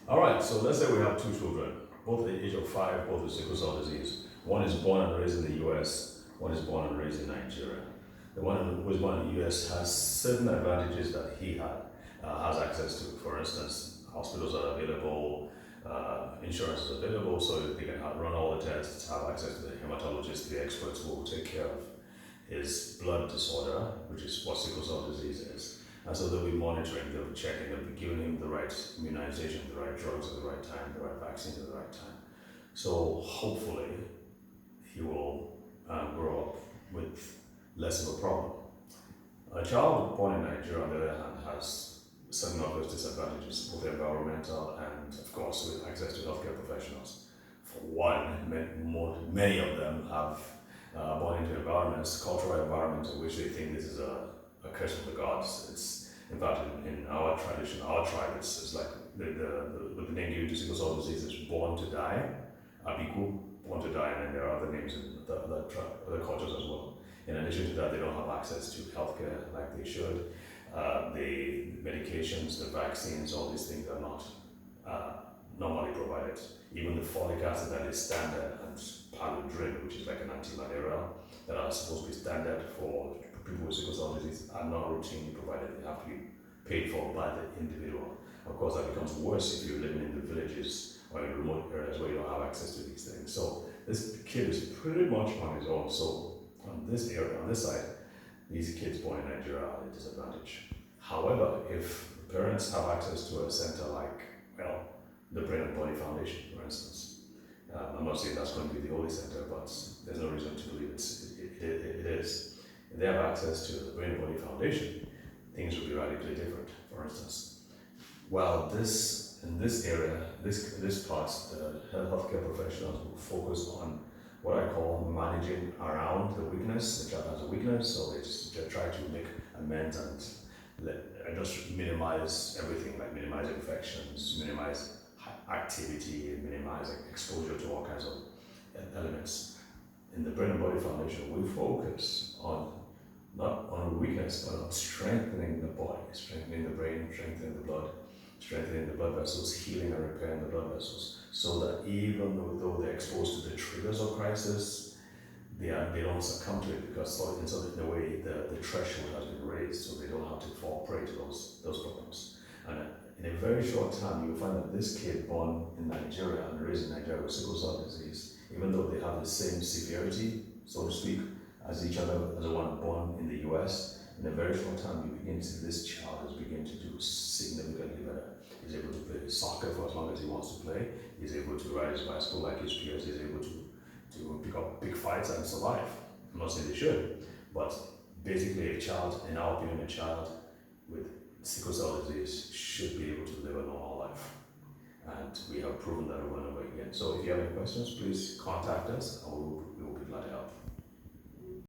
All right, so let's say we have two children, both at the age of 5, both with sickle cell disease. One is born and raised in the US, one is born and raised in Nigeria. The one who was born in the US has certain advantages that he has access to. For instance, hospitals are available, insurance is available, so they can run all the tests, have access to the hematologist, the experts who will take care of his blood disorder, which is what sickle cell disease is. And so they'll be monitoring, they'll be checking, they'll be giving him the right immunization, the right drugs at the right time, the right vaccines at the right time. So hopefully he will grow up with less of a problem. A child born in Nigeria, on the other hand, has certain obvious disadvantages, both environmental and, of course, with access to healthcare professionals. For one, many of them have born into environments, cultural environments, in which they think this is a curse of the gods. It's in fact in our tradition, our tribe, it's like the name given to sickle cell disease is born to die, abiku, born to die, and then there are other names in other cultures as well. In addition to that, they don't have access to healthcare like they should. The medications, the vaccines, all these things are not normally provided. Even the folic acid that is standard and paludrin, which is like an antimalarial, that are supposed to be standard for people with sickle cell disease, are not routinely provided. They have to be paid for by the individual. Of course, that becomes worse if you're living in the villages or in remote areas where you don't have access to these things. So this kid is pretty much on his own. So on this area, on this side, these kids born in Nigeria are at a disadvantage. However, if parents have access to a center like, well, the Brain and Body Foundation, for instance, I'm not saying that's going to be the only center, but there's no reason to believe it is. If they have access to the Brain and Body Foundation, things will be radically different. For instance, well, in this area, this part, the healthcare professionals will focus on what I call managing around the weakness. The child has a weakness, so they just try to make amends and just minimize everything, like minimize infections, minimize activity, minimize exposure to all kinds of elements. In the Brain and Body Foundation, we focus on not on weakness, but on strengthening the body, strengthening the brain, strengthening the blood, strengthening the blood vessels, healing and repairing the blood vessels, so that even though they're exposed to the triggers of crisis, they don't succumb to it, because in a way the threshold has been raised, so they don't have to fall prey to those problems. And in a very short time, you'll find that this kid born in Nigeria and raised in Nigeria with sickle cell disease, even though they have the same severity, so to speak, as each other, as the one born in the US, in a very short time, you begin to see this child is beginning to do significantly better. He's able to play soccer for as long as he wants to play. He's able to ride his bicycle like his peers. He's able to pick up big fights and survive. I'm not saying they should, but basically in our opinion, a child with sickle cell disease should be able to live a normal life. And we have proven that over and over again. So if you have any questions, please contact us and we will be glad to help.